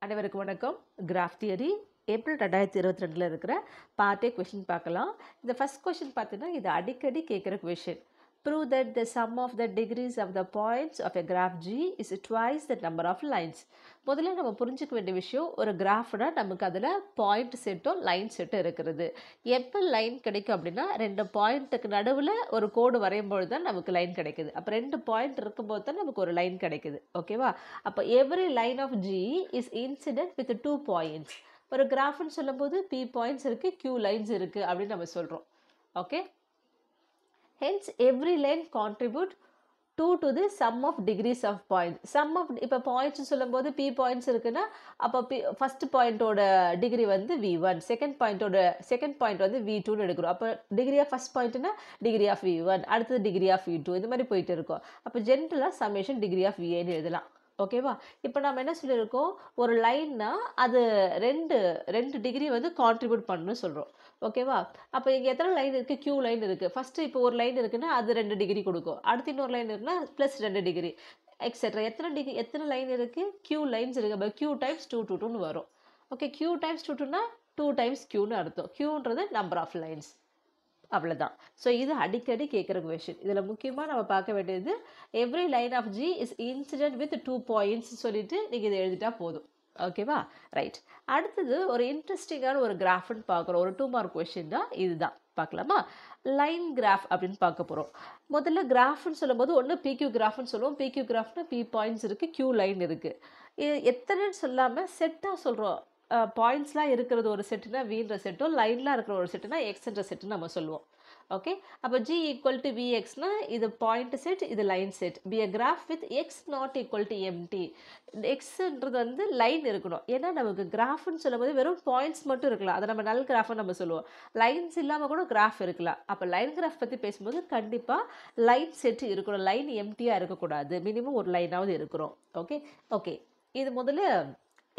அனைவருக்கும் வணக்கம். Graph theory April 2022 இருக்கிற பார்ட் A கொஷின் பார்க்கலாம். இந்த ஃபர்ஸ்ட் கொஷின் பார்த்தீங்கன்னா இது அடிக்கடி கேட்குற question. Prove that the sum of the degrees of the points of a graph G is twice the number of lines. முதல்ல நம்ம புரிஞ்சுக்க வேண்டிய விஷயம், ஒரு கிராஃப்னா நமக்கு அதில் பாயிண்ட் செட்டோ லைன் செட்டோ இருக்கிறது. எப்போ லைன் கிடைக்கும் அப்படின்னா, ரெண்டு பாயிண்ட்டுக்கு நடுவில் ஒரு கோடு வரையும்போது தான் நமக்கு லைன் கிடைக்குது. அப்போ ரெண்டு பாயிண்ட் இருக்கும்போது தான் நமக்கு ஒரு லைன் கிடைக்குது. ஓகேவா? அப்போ every line of G is incident with 2 points. ஒரு கிராஃப்னு சொல்லும்போது P பாயிண்ட்ஸ் இருக்குது, Q லைன்ஸ் இருக்குது அப்படின்னு நம்ம சொல்கிறோம். Okay, hence every line contribute 2 to the sum of degrees of points. sum of இப்போ பாயிண்ட்ஸ் சொல்லும்போது P பாயிண்ட்ஸ் இருக்குன்னா அப்போ ஃபர்ஸ்ட் பாயிண்டோட டிகிரி வந்து V1, செகண்ட் பாயிண்ட் வந்து V2ன்னு எடுக்கிறோம். அப்போ டிகிரி ஆஃப் ஃபர்ஸ்ட் பாயிண்ட்னா டிகிரி ஆஃப் V1, அடுத்தது டிகிரி ஆஃப் V2, இந்த மாதிரி போயிட்டு இருக்கும். அப்போ ஜென்ரலாக சம்மேஷன் டிகிரி ஆஃப் VAன்னு எழுதலாம். ஓகேவா? இப்போ நம்ம என்ன சொல்லியிருக்கோம், ஒரு லைன்னா அது ரெண்டு டிகிரி வந்து கான்ட்ரிபியூட் பண்ணணும்னு சொல்கிறோம். ஓகேவா? அப்போ இங்கே எத்தனை லைன் இருக்குது? Q லைன் இருக்குது. ஃபஸ்ட்டு இப்போ ஒரு லைன் இருக்குன்னா அது 2 டிகிரி கொடுக்கும். அடுத்து இன்னொரு லைன் இருக்குன்னா ப்ளஸ் 2 டிகிரி எக்ஸெட்ரா. எத்தனை லைன் இருக்குது? Q லைன்ஸ் இருக்குது. அப்போ Q டைம்ஸ் 2 to 2ன்னு வரும். ஓகே, Q டைம்ஸ் 2 2னா 2 டைம்ஸ் Qன்னு அர்த்தம். Qன்றது நம்பர் ஆஃப் லைன்ஸ். அவ்வளோதான். ஸோ இது அடிக்கடி கேட்குற கொஷின். இதில் முக்கியமாக நம்ம பார்க்க வேண்டியது every line of G is incident with 2 points சொல்லிட்டு நீங்கள் இதை எழுதிட்டா போதும். ஓகேவா? ரைட். அடுத்தது ஒரு இன்ட்ரெஸ்டிங்கான ஒரு கிராஃப்னு பார்க்குறோம். ஒரு 2 மார்க் கொஷின் தான் இதுதான். பார்க்கலாமா? லைன் கிராஃப் அப்படின்னு பார்க்க போகிறோம். முதல்ல கிராஃப்னு சொல்லும்போது ஒன்று PQ கிராஃப்னு சொல்லுவோம். PQ கிராஃப்னா P பாயிண்ட்ஸ் இருக்குது, Q லைன் இருக்குது. எத்தனைன்னு சொல்லாமல் செட்டாக சொல்கிறோம். பாயிண்ட்ஸ்லாம் இருக்கிறது ஒரு செட்டுனா வீன்ற செட்டோ, லைன்லாம் இருக்கிற ஒரு செட்டுனா எக்ஸ்ன்ற செட்டுன்னு நம்ம சொல்லுவோம். ஓகே, அப்போ G ஈக்குவல் டு Vxனா இது பாயிண்ட் செட், இது line set. Be a graph with x not equal to empty. எக்ஸ்ன்றது வந்து லைன் இருக்கணும். ஏன்னா நமக்கு கிராஃப்னு சொல்லும்போது வெறும் பாயிண்ட்ஸ் மட்டும் இருக்கலாம், அதை நம்ம நல் கிராஃப்னு நம்ம சொல்லுவோம். லைன்ஸ் இல்லாமல் கூட கிராஃப் இருக்கலாம். அப்போ லைன் கிராஃப் பற்றி பேசும்போது கண்டிப்பாக லைன் செட் இருக்கணும். லைன் எம்டியாக இருக்கக்கூடாது, மினிமம் ஒரு லைனாவது இருக்கணும். ஓகே ஓகே, இது முதல்ல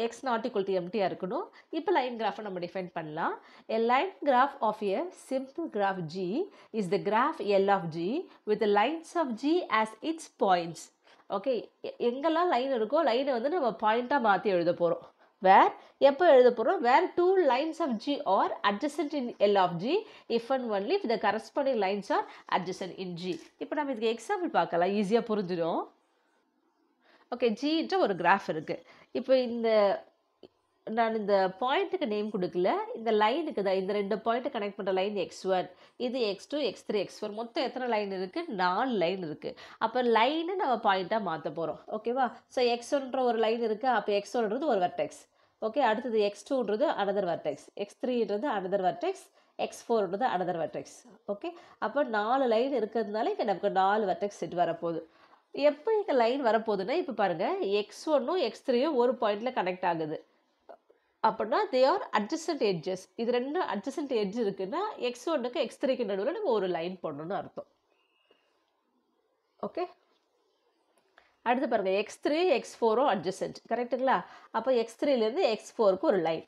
x not equal to empty இருக்கணும். இப்போ லைன் கிராஃபை நம்ம டிஃபைன் பண்ணலாம். A line graph of a simple graph G is the graph L of G with the lines of G as its points. Okay, எங்கெல்லாம் line இருக்கோ லைனை வந்து நம்ம பாயிண்ட்டாக மாற்றி எழுத போகிறோம். எப்போ எழுத போகிறோம்? வேர் 2 lines of G are adjacent in L of G if and only if the corresponding lines are adjacent in G. இப்போ நம்ம இதுக்கு எக்ஸாம்பிள் பார்க்கலாம், ஈஸியாக புரிஞ்சிடும். ஓகே, ஜின்ற ஒரு கிராஃப் இருக்குது. இப்போ நான் இந்த பாயிண்ட்டுக்கு நேம் கொடுக்கல, இந்த லைனுக்கு தான். இந்த ரெண்டு பாயிண்ட்டை கனெக்ட் பண்ணுற லைன் X1, இது X2, X3, X4. மொத்தம் எத்தனை லைன் இருக்குது? 4 லைன் இருக்குது. அப்போ லைனை நம்ம பாயிண்ட்டாக மாற்ற போகிறோம். ஓகேவா? ஸோ X1ன்ற ஒரு லைன் இருக்குது. அப்போ X1ன்றது ஒரு வெர்டெக்ஸ். ஓகே, அடுத்தது X2ன்றது அனதர் வெர்டெக்ஸ், X3ன்றது அனதர் வெர்டெக்ஸ், X4ன்றது அனதர் வெர்டெக்ஸ். ஓகே, அப்போ 4 லைன் இருக்கிறதுனால இங்கே நமக்கு 4 வெர்டெக்ஸ் செட் வரப்போகுது. எப்போ இங்கே லைன் வரப்போகுதுன்னா, இப்போ பாருங்கள், X1ம் X3யும் ஒரு பாயிண்டில் கனெக்ட் ஆகுது. அப்படின்னா தே ஆர் அட்ஜசன்ட் எட்ஜஸ். இது ரெண்டும் அட்ஜசன்ட் எட்ஜ் இருக்குன்னா X1க்கு X3க்கு நடுவில் நம்ம ஒரு லைன் போடணும்னு அர்த்தம். ஓகே, அடுத்து பாருங்க, X3 X4ம் அட்ஜசன்ட், கரெக்டுங்களா? அப்போ X3லேருந்து X4க்கு ஒரு லைன்.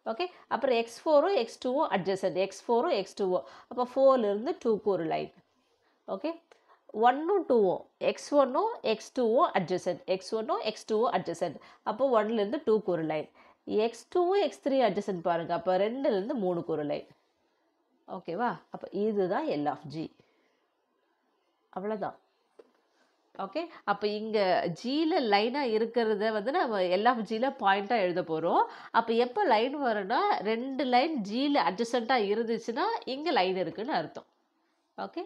ஓகே, அப்புறம் X4ம் X2ம் அட்ஜசன்ட், X4ம் X2ம். அப்போ 4லேருந்து 2க்கு ஒரு லைன். ஓகே, 1ம் 2ம், X1ம் X2ம் அட்ஜசன்ட், X1ம் X2ம் அட்ஜசன்ட். அப்போ 1லேருந்து 2க்கு ஒரு லைன். X2ம் X3 அட்ஜசன்ட் பாருங்கள். அப்போ 2லேருந்து 3க்கு ஒரு லைன். ஓகேவா? அப்போ இதுதான் L of G. அவ்வளோதான். ஓகே, அப்போ இங்கே ஜியில் லைனாக இருக்கிறத வந்து நம்ம L of Gயில் பாயிண்ட்டாக எழுத போகிறோம். அப்போ எப்போ லைன் வரும்னா, 2 லைன் ஜியில் அட்ஜசண்ட்டாக இருந்துச்சுன்னா இங்கே லைன் இருக்குன்னு அர்த்தம். Okay,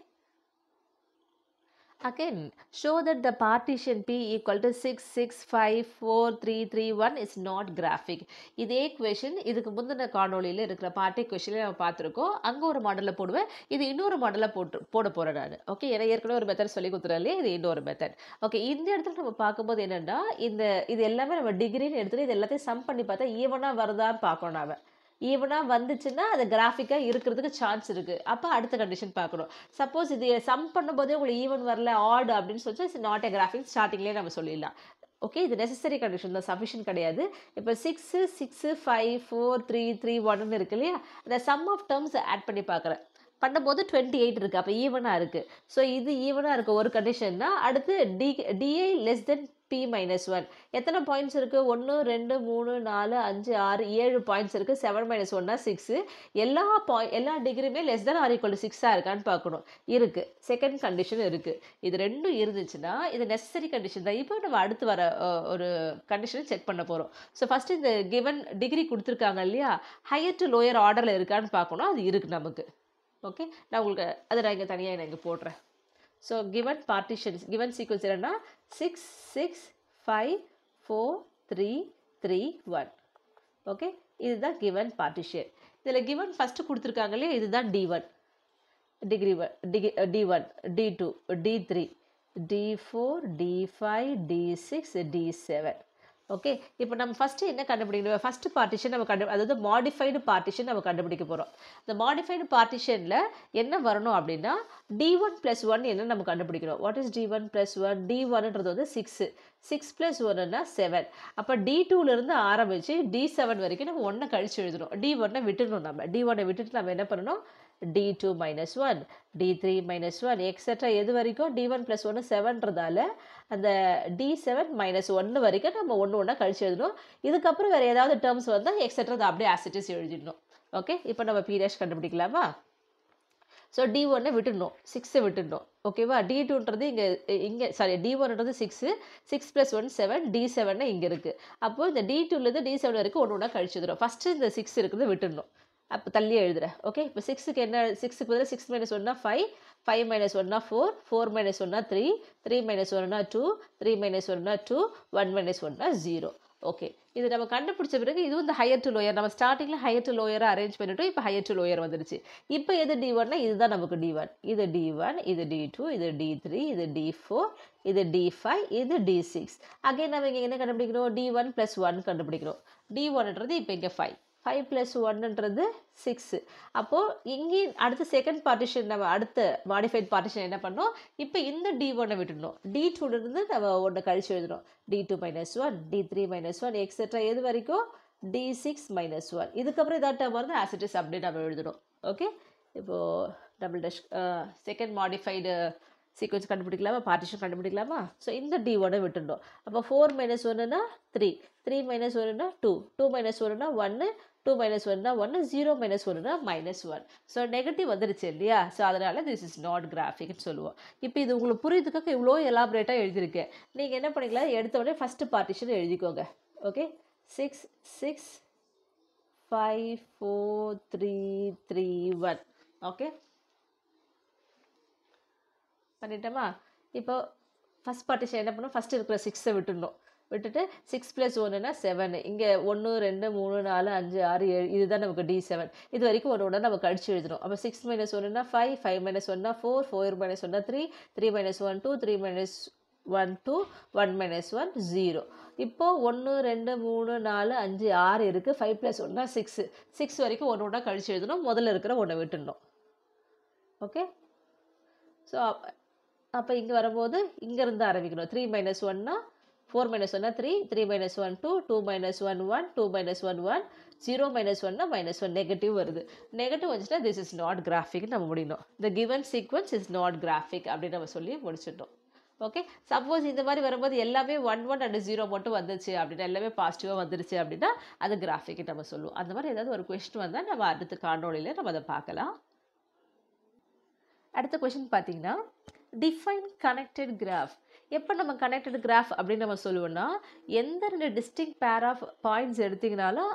again show that the partition P equal to 6 6 5 4 3 3 1 is not graphic. இதே கொஷின் இதுக்கு முந்தின காணொலியில் இருக்கிற பார்ட்டி கொஷினில் நம்ம பார்த்துருக்கோம். அங்கே ஒரு மாடலில் போடுவேன், இது இன்னொரு மாடலில் போட போகிறேன் நான். ஓகே, ஏன்னா ஏற்கனவே ஒரு மெத்தட் சொல்லி கொடுத்துறாலே, இது இன்னொரு மெத்தட். ஓகே, இந்த இடத்துல நம்ம பார்க்கும்போது என்னென்னா, இது எல்லாமே நம்ம டிகிரின்னு எடுத்துகிட்டு இது எல்லாத்தையும் சம் பண்ணி பார்த்தா ஈவனாக வருதான்னு பார்க்கணும். நாம ஈவனாக வந்துச்சுன்னா அது கிராஃபிக்காக இருக்கிறதுக்கு சான்ஸ் இருக்குது. அப்போ அடுத்த கண்டிஷன் பார்க்கணும். சப்போஸ் இது சம் பண்ணும்போதே உங்களுக்கு ஈவன் வரல, ஆட் அப்படின்னு சொல்லிட்டு இட்ஸ் நாட் எ கிராஃபிக், ஸ்டார்டிங்லேயே நம்ம சொல்லிடலாம். ஓகே, இது நெசசரி கண்டிஷன் தான், சஃபிஷியன்ட் கிடையாது. இப்போ 6 6 5 4 3 3 1ன்னு இருக்கு இல்லையா? அந்த சம் ஆஃப் டேர்ம்ஸ் ஆட் பண்ணி பார்க்குறேன். பண்ணும்போது 28 இருக்குது. அப்போ ஈவனாக இருக்குது. ஸோ இது ஈவனாக இருக்குது ஒரு கண்டிஷன்னா. அடுத்து d i less than p minus 1. எத்தனை பாயிண்ட்ஸ் இருக்கு? 1 2 3 4 5 6 7 பாயிண்ட்ஸ் இருக்கு. 7 minus 1 6. எல்லா டிகிரியுமே less than or equal to 6 இருக்கான்னு பார்க்கணும். இருக்கு. செகண்ட் கண்டிஷன் இருக்கு. இது ரெண்டும் இருந்துச்சுன்னா இது நெசசரி கண்டிஷன் தான். இப்போ நம்ம அடுத்து வர ஒரு கண்டிஷனை செக் பண்ண போறோம். ஸோ ஃபர்ஸ்ட் இந்த கிவன் டிகிரி கொடுத்துருக்காங்க இல்லையா, ஹையர் டு லோயர் ஆர்டர்ல இருக்கான்னு பார்க்கணும். அது இருக்கு நமக்கு. ஓகே, நான் உங்களுக்கு அதை நான் இங்கே தனியாக நான் இங்கே போடுறேன். So given partitions, given sequence என்னன்னா 6 6 5 4 3 3 1. ஓகே, இதுதான் கிவன் பார்ட்டிஷன். இதில் கிவன் ஃபஸ்ட்டு கொடுத்துருக்காங்க இல்லையா, இதுதான் D1 degree D1 D2 D3 D4 D5 D6 D7. Okay, இப்போ நம்ம ஃபஸ்ட்டு என்ன கண்டுபிடிக்கணும்? ஃபஸ்ட்டு பார்ட்டிஷன் நம்ம அதாவது மாடிஃபைடு பார்ட்டிஷன் நம்ம கண்டுபிடிக்க போகிறோம். இந்த மாடிஃபைடு பார்ட்டிஷனில் என்ன வரணும் அப்படின்னா D1 + 1 என்ன நம்ம கண்டுபிடிக்கணும். What is D1 + 1? D1ன்றது வந்து 6, 6 + 1ன்னா 7. அப்போ D2லேருந்து ஆரம்பித்து D7 வரைக்கும் நம்ம 1 கழிச்சு எழுதணும். D1 விட்டுடணும். நம்ம D1 விட்டுட்டு நம்ம என்ன பண்ணணும்? D2 - 1 D3 - 1 எக்ஸெட்ரா எது வரைக்கும் D1 + 1 7ன்றதால அந்த D7 - 1 வரைக்கும் நம்ம ஒன்று கழிச்சு எழுதணும். இதுக்கப்புறம் வேறு ஏதாவது டேர்ம்ஸ் வந்தால் எக்ஸெட்ரா அதை அப்படியே ஆசிட்டிஸ் எழுதிடணும். ஓகே, இப்போ நம்ம P' கண்டுபிடிக்கலாமா? ஸோ D1 விட்டுடணும், 6 விட்டுடணும். ஓகேவா? D2ன்றது இங்கே சாரி D1ன்றது 6 6 + 1 7 D7 இங்கே இருக்குது. அப்போது இந்த D2லேருந்து D7 வரைக்கும் ஒன்று கழிச்சு எழுதுறோம். ஃபஸ்ட்டு இந்த 6 இருக்கிறது விட்டுடணும். அப்போ தள்ளி எழுதுறேன். ஓகே, இப்போ 6க்கு என்ன? 6க்கு பதில் 6 - 1 5 5 - 1 4 4 - 1 3 3 - 1 2 3 - 1 2 1 - 1 0. ஓகே, இது நம்ம கண்டுபிடிச்ச பிறகு இது வந்து ஹையர் டு லோயர். நம்ம ஸ்டார்டிங்கில் ஹையர் டு லோயராக அரேஞ்ச் பண்ணிட்டோம். இப்போ ஹையர் டு லோயர் வந்துருச்சு. இப்போ எது D1னா இதுதான் நமக்கு D1. இது D1, இது D2, இது D3, இது D4, இது D5, இது D6. அகைன் நம்ம இங்கே என்ன கண்டுபிடிக்கணும்? D1 + 1 கண்டுபிடிக்கணும். D1ன்றது இப்போ இங்கே 5 5 + 1ன்றது 6. அப்போது இங்கே அடுத்த செகண்ட் பார்ட்டிஷன் நம்ம அடுத்த மாடிஃபைட் பார்ட்டிஷன் என்ன பண்ணோம்? இப்போ இந்த D1 விட்டுடணும். D2லேருந்து நம்ம 1 கழிச்சு எழுதணும். D2 - 1 D3 - 1 எக்ஸெட்ரா எது வரைக்கும் D6 - 1. இதுக்கப்புறம் இதாக டேர்ம் வந்து ஆசிட்டிஸ் அப்படியே நம்ம எழுதணும். ஓகே, இப்போது double dash second modified sequence கண்டுபிடிக்கலாமா? பார்ட்டிஷன் கண்டுபிடிக்கலாமா? ஸோ இந்த D1 விட்டுடணும். அப்போ 4 - 1னா 3 3 - 1னா 2 2 - 1னா 1 2 - 1னா 1 0 - 1னா -1. ஸோ நெகட்டிவ் வந்துருச்சு இல்லையா? ஸோ அதனால் திஸ் இஸ் நாட் கிராஃபிக்னு சொல்லுவோம். இப்போ இது உங்களுக்கு புரியுதுக்காக இவ்வளோ எலாபரேட்டாக எழுதியிருக்கேன். நீங்கள் என்ன பண்ணிக்கலாம்? எடுத்த உடனே ஃபஸ்ட்டு பார்ட்டிஷன் எழுதிக்கோங்க. ஓகே, 6 6 5 4 3 3 1. ஓகே, பண்ணிட்டோமா? இப்போ ஃபஸ்ட் பார்ட்டிஷன் என்ன பண்ணணும்? ஃபஸ்ட்டு இருக்கிற 6 விட்டுடணும். விட்டுட்டு 6 + 1னா 7. இங்கே 1 2 3 4 5 6 7 இதுதான் நமக்கு D7. இது வரைக்கும் ஒன்று நம்ம கழிச்சு எழுதணும். அப்போ 6 - 1னா 5 5 - 1னா 4 4 - 1னா 3 3 - 1 2 3 - 1 2 1 - 1 0. இப்போது 1 2 3 4 5 6 இருக்குது. 5 + 1னா 6 6 வரைக்கும் ஒன்று கழிச்சு எழுதணும். முதல்ல இருக்கிற ஒன்றை விட்டுடணும். ஓகே, ஸோ அப்போ இங்கே வரும்போது இங்கேருந்து ஆரம்பிக்கணும். 3 - 1னா 4 - 1னா 3 3 - 1 2 2 - 1 1 2 - 1 1 0 - 1னா -1 நெகட்டிவ் வருது. நெகட்டிவ் வந்துச்சுன்னா திஸ் இஸ் நாட் கிராஃபிக்னு நம்ம முடியணும். The given sequence is not graphic அப்படின்னு நம்ம சொல்லி முடிச்சிட்டோம். ஓகே, சப்போஸ் இந்த மாதிரி வரும்போது எல்லாமே 1 1 அண்ட் 0 மட்டும் வந்துச்சு அப்படின்னா, எல்லாமே பாசிட்டிவாக வந்துருச்சு அப்படின்னா அது கிராஃபிக்னு நம்ம சொல்லுவோம். அந்த மாதிரி ஏதாவது ஒரு கொஸ்டின் வந்தால் நம்ம அடுத்த காணொளியில் நம்ம அதை பார்க்கலாம். அடுத்த கொஸ்டின் பார்த்தீங்கன்னா, டிஃபைன் கனெக்டட் கிராஃப். எப்போ நம்ம கனெக்டட் கிராஃப் அப்படின்னு நம்ம சொல்லுவோம்னா, எந்த 2 டிஸ்டிங்க்ட் பேர் ஆஃப் பாயிண்ட்ஸ் எடுத்திங்கனாலும்